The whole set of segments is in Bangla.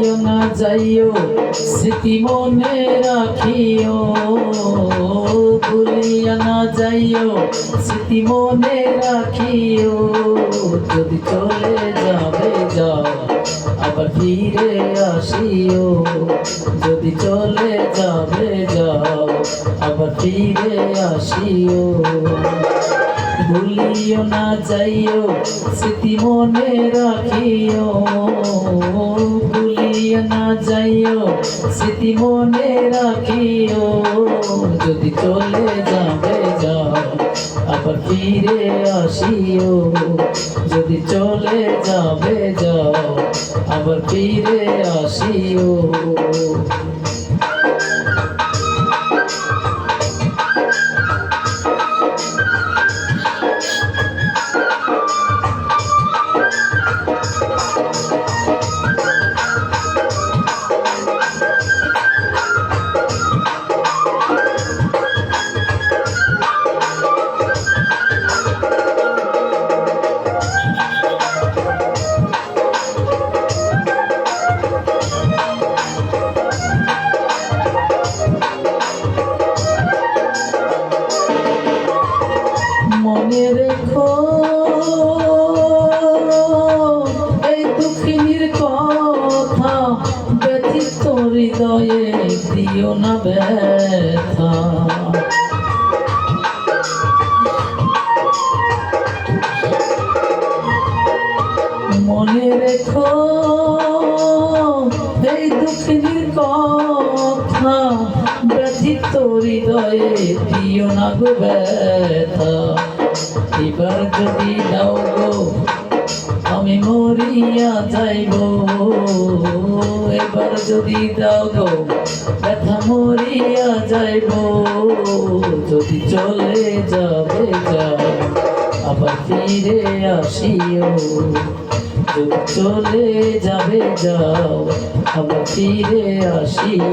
ভুলিও না যাইও স্মৃতি মনে রাখিও, ভুলিয়া না যাইও স্মৃতি মনে রাখিও। যদি চলে যাবে যাও আবার ফিরে আসিও, যদি চলে যাবে যাও আবার ফিরে আসিও। ভুলিও না যাইও স্মৃতি মনে রাখিও, ভুলিও না যাইও স্মৃতি মনে রাখিও। যদি চলে যাবে যাও আবার ফিরে আসিও, যদি চলে যাবে যাও আবার ফিরে আসিও। মনে রেখো এই দুঃখিনীর কথা, ব্যথিত হৃদয়ে দিও না ব্যথা। মনে রেখো এই দুঃখিনীর কথা, ব্যথিত হৃদয়ে দিও না গো ব্যথা। এবার যদি দাও গো আমি মরিয়া যাইব, এবার যদি দাও গো ব্যথা মরিয়া যাইব। যদি চলে যাবে যাও আবার ফিরে আসিও, যদি চলে যাবে যাও আবার ফিরে আসিও।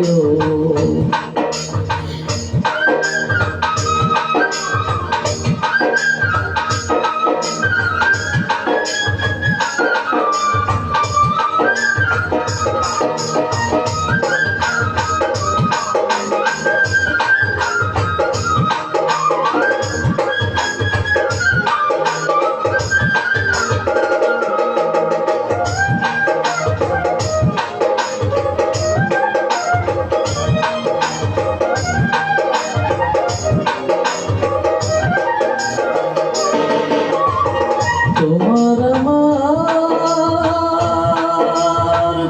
তোমার আমার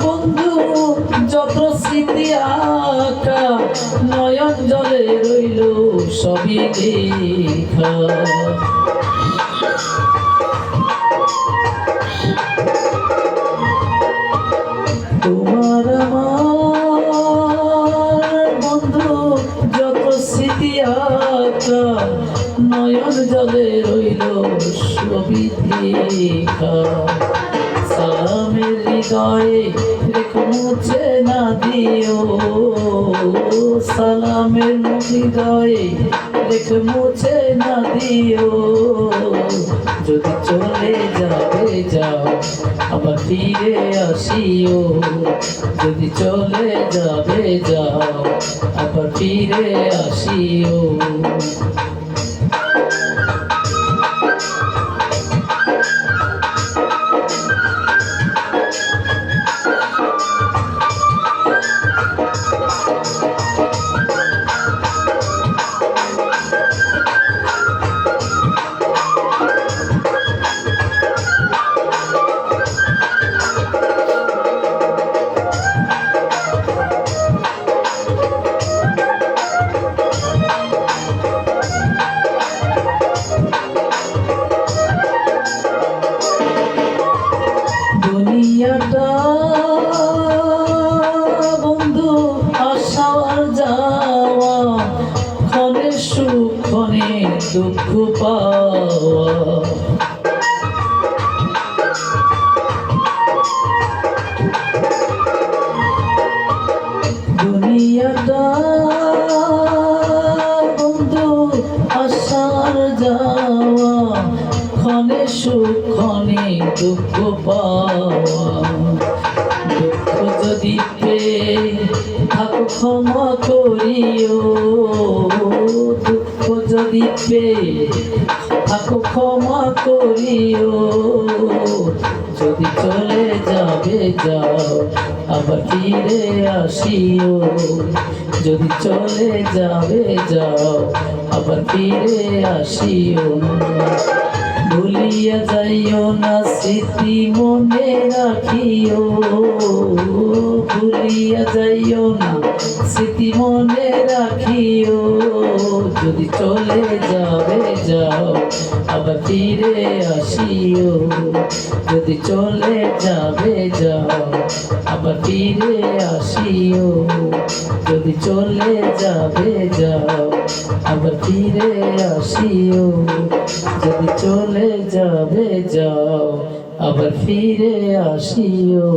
বন্ধু যত স্মৃতি আঁকা, নয়ন জলে রইল সবই লেখা। তোমার আমার বন্ধু যত স্মৃতি আঁকা, নয়ন জলে রইল সবই লেখা। সালামের হৃদয়ে রেখো মুছে না দিও, সালামের হৃদয়ে রেখো মুছে না দিও। যদি চলে যাবে যাও আবার ফিরে আসিও, যদি চলে যাবে যাও আবার ফিরে আসিও। দুনিয়াটা বন্ধু আসা আর যাওয়া, ক্ষণে সুখ ক্ষণে দুঃখ পাওয়া। দুনিয়াটা বন্ধু আসা আর যাওয়া, ক্ষণে সুখ ক্ষণে দুঃখ পাওয়া। দুঃখ যদি পেয়ে থাকো ক্ষমা করিও, দুঃখ যদি পেয়ে থাকো ক্ষমা করিও, যদি চলে যাবে যাও আবার ফিরে আসিও, যদি চলে যাবে যাও আবার ফিরে আসিও। ভুলিয়া যাইও না স্মৃতি মনে রাখিও, ভুলিয়া যাইও না স্মৃতি মনে রাখিও, যদি চলে যাবে যাও আবার ফিরে আসিও, যদি চলে যাবে যাও আবার ফিরে আসিও, যদি চলে যাবে যাও আবার ফিরে আসিও, যদি চলে যাবে যাও আবার ফিরে আসিও।